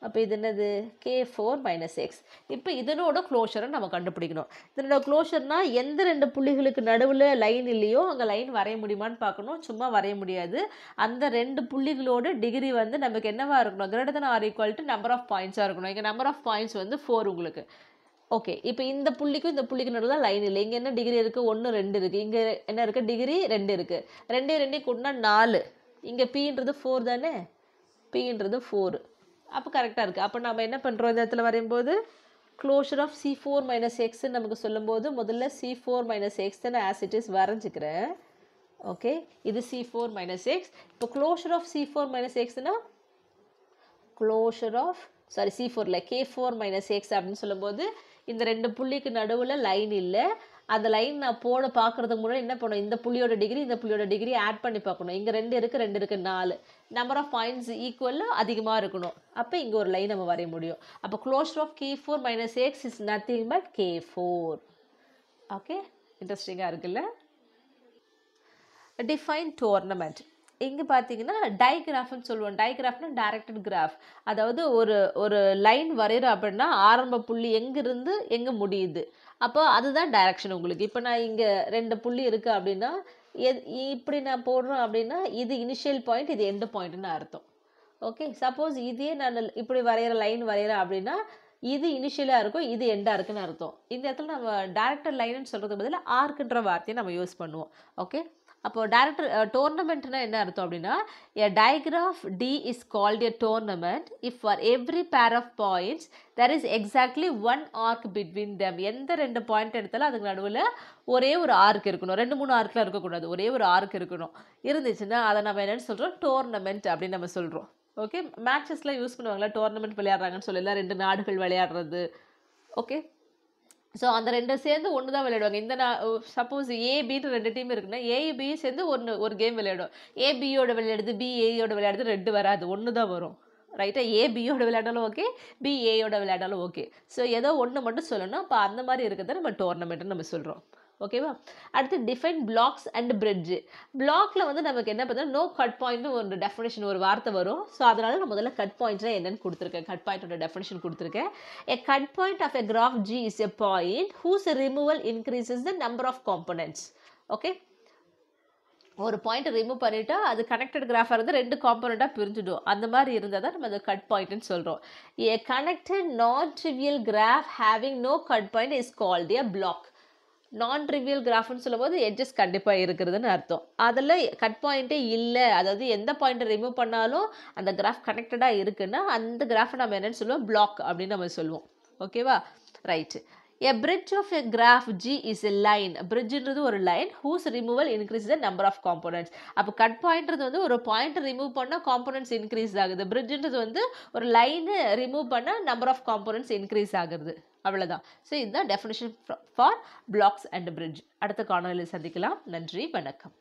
அப்போ இது என்னது? K4 - X. இப்போ இதனோட க்ளோஷரை நம்ம கண்டுபிடிக்கணும். இதனோட க்ளோஷர்னால் எந்த 2 புள்ளிகளுக்கு நடுவில் லைன் இல்லையோ அங்கே லைன் வரைய முடியுமான்னு பார்க்கணும். சும்மா வரைய முடியாது. அந்த 2 புள்ளிகளோட டிகிரி வந்து நமக்கு என்னவாக இருக்கணும்? > = நம்பர் ஆஃப் பாயிண்ட்ஸாக இருக்கணும். இங்கே நம்பர் ஆஃப் பாயிண்ட்ஸ் வந்து 4 உங்களுக்கு. ஓகே, இப்போ இந்த புள்ளிக்கும் இந்த புள்ளிக்கு நடுவில் தான் லைன் இல்லை. இங்கே என்ன டிகிரி இருக்குது? 1 2 இருக்குது. இங்கே என்ன இருக்குது? டிகிரி 2 இருக்குது. 2 2 கூட்டினா 4. இங்கே Pன்றது 4 தானே? Pன்றது 4. அப்போ கரெக்டாக இருக்குது. அப்போ நம்ம என்ன பண்ணுறோம்? இந்த இடத்துல வரையும்போது க்ளோஷர் ஆஃப் C4 - Xன்னு நமக்கு சொல்லும்போது முதல்ல C4 - X தானே ஆஸ் இட் இஸ் வரைஞ்சிக்கிறேன். ஓகே, இது C4 - X. இப்போ க்ளோஷர் ஆஃப் C4 - Xனா க்ளோஷர் ஆஃப் C4 இல்லை, K4 - X அப்படின்னு சொல்லும்போது இந்த 2 புள்ளிக்கு நடுவில் லைன் இல்லை. அந்த லைன் நான் பார்க்குறதுக்கு முன்னாடி என்ன பண்ணணும்? இந்த புள்ளியோட டிகிரி இந்த புள்ளியோட டிகிரி ஆட் பண்ணி பார்க்கணும். இங்கே 2 இருக்குது, 2 இருக்குது 4. நம்பர் ஆஃப் பாயிண்ட்ஸ் ஈக்குவலாக அதிகமாக இருக்கணும். அப்போ இங்கே ஒரு லைன் நம்ம வரைய முடியும். அப்போ closure of K4 - X is nothing but K4. Okay, இன்ட்ரெஸ்டிங்காக இருக்குல்ல? Define tournament. இங்கே பார்த்தீங்கன்னா டைகிராஃப்னு சொல்லுவோம். டைகிராஃப்னா டைரக்டட் கிராஃப். அதாவது ஒரு லைன் வரைகிறோம் அப்படின்னா ஆரம்ப புள்ளி எங்கேருந்து எங்கே முடியுது, அப்போ அதுதான் டைரக்ஷன் உங்களுக்கு. இப்போ நான் இங்கே 2 புள்ளி இருக்குது அப்படின்னா இப்படி நான் போடுறோம் அப்படின்னா இது இனிஷியல் பாயிண்ட், இது எண்டு பாயிண்ட்னு அர்த்தம். ஓகே, சப்போஸ் இதே நான் இப்படி லைன் வரைகிறேன் அப்படின்னா இது இனிஷியலாக இருக்கும், இது எண்டாக இருக்குன்னு அர்த்தம். இந்த இடத்துல நம்ம டைரக்டர் லைன்னு சொல்கிறதுக்கு பதிலாக ஆர்க்குன்ற வார்த்தையை நம்ம யூஸ் பண்ணுவோம். ஓகே, அப்போ டைரக்டர் டோர்னமெண்ட்னா என்ன அர்த்தம் அப்படின்னா, a digraph D is called a tournament if for every pair of points there is exactly one arc between them. எந்த 2 பாயிண்ட் எடுத்தாலும் அதுக்கு நடுவில் ஒரே ஒரு ஆர்க் இருக்கணும், 2-3 ஆர்க்லாம் இருக்கக்கூடாது, ஒரே ஒரு ஆர்க் இருக்கணும். இருந்துச்சுன்னா அதை நம்ம என்னென்னு சொல்கிறோம், டோர்னமெண்ட் அப்படின்னு நம்ம சொல்கிறோம். ஓகே, மேட்சஸ்லாம் யூஸ் பண்ணுவாங்களா, டோர்னமெண்ட் விளையாடுறாங்கன்னு சொல்லலாம், 2 நாடுகள் விளையாடுறது. ஓகே, ஸோ அந்த 2 சேர்ந்து ஒன்று தான் விளையாடுவாங்க. இந்த சப்போஸ் ஏபின்னு 2 டீம் இருக்குன்னா ஏபியும் சேர்ந்து ஒரு கேம் விளையாடும். ஏபியோட விளையாடுது, பிஏயோட விளையாடுது, 2 வராது, 1 தான் வரும். ரைட்டா, ஏபியோட விளையாடாலும் ஓகே, பிஏயோட விளையாடாலும் ஓகே. ஸோ ஏதோ ஒன்று மட்டும் சொல்லணும். அப்போ அந்த மாதிரி இருக்கிறத நம்ம டோர்னமெண்ட்னு நம்ம சொல்கிறோம். ஓகேவா, அடுத்து டிஃபைன் பிளாக்ஸ் அண்ட் பிரிட்ஜ். பிளாக்ல வந்து நமக்கு என்ன பார்த்தா நோ கட் பாயிண்ட்னு ஒரு டெஃபினேஷன், ஒரு வார்த்தை வரும். ஸோ அதனால நான் முதல்ல கட் பாயிண்ட்னா என்னன்னு கொடுத்துருக்கேன், கட் பாயிண்டோட டெஃபினேஷன் கொடுத்துருக்கேன். A cut point of a graph G is a point whose removal increases the number of components. Okay, ஒரு பாயிண்ட் ரிமூவ் பண்ணிட்டா அது கனெக்டட் கிராஃபாக இருந்து 2 காம்பனண்ட்டாக பிரிஞ்சிடும். அந்த மாதிரி இருந்தால் தான் நம்ம அதை கட் பாயிண்ட்னு சொல்கிறோம். A connected non-trivial graph having no cut point is called a block. நான் ட்ரிவியல் கிராஃப்னு சொல்லும்போது எட்ஜஸ் கண்டிப்பாக இருக்கிறதுன்னு அர்த்தம். அதில் கட் பாயிண்ட்டே இல்லை, அதாவது எந்த பாயிண்ட்டை ரிமூவ் பண்ணாலும் அந்த கிராஃப் கனெக்டடாக இருக்குன்னா அந்த கிராஃபை நம்ம என்னென்னு சொல்லுவோம், பிளாக் அப்படின்னு நம்ம சொல்லுவோம். ஓகேவா, right. A bridge of a graph G is a line. bridgeன்றது ஒரு line whose removal increases the number of components. அப்போ கட் பாயிண்ட்றது வந்து ஒரு பாயிண்ட் ரிமூவ் பண்ணால் காம்போனன்ட்ஸ் இன்க்ரீஸ் ஆகுது. bridgeன்றது வந்து ஒரு லைனு ரிமூவ் பண்ணால் நம்பர் ஆஃப் காம்போனன்ட்ஸ் இன்க்ரீஸ் ஆகுது. அவ்வளோதான். ஸோ இதுதான் definition for blocks and bridge. அடுத்த காணொலியில் சந்திக்கலாம். நன்றி, வணக்கம்.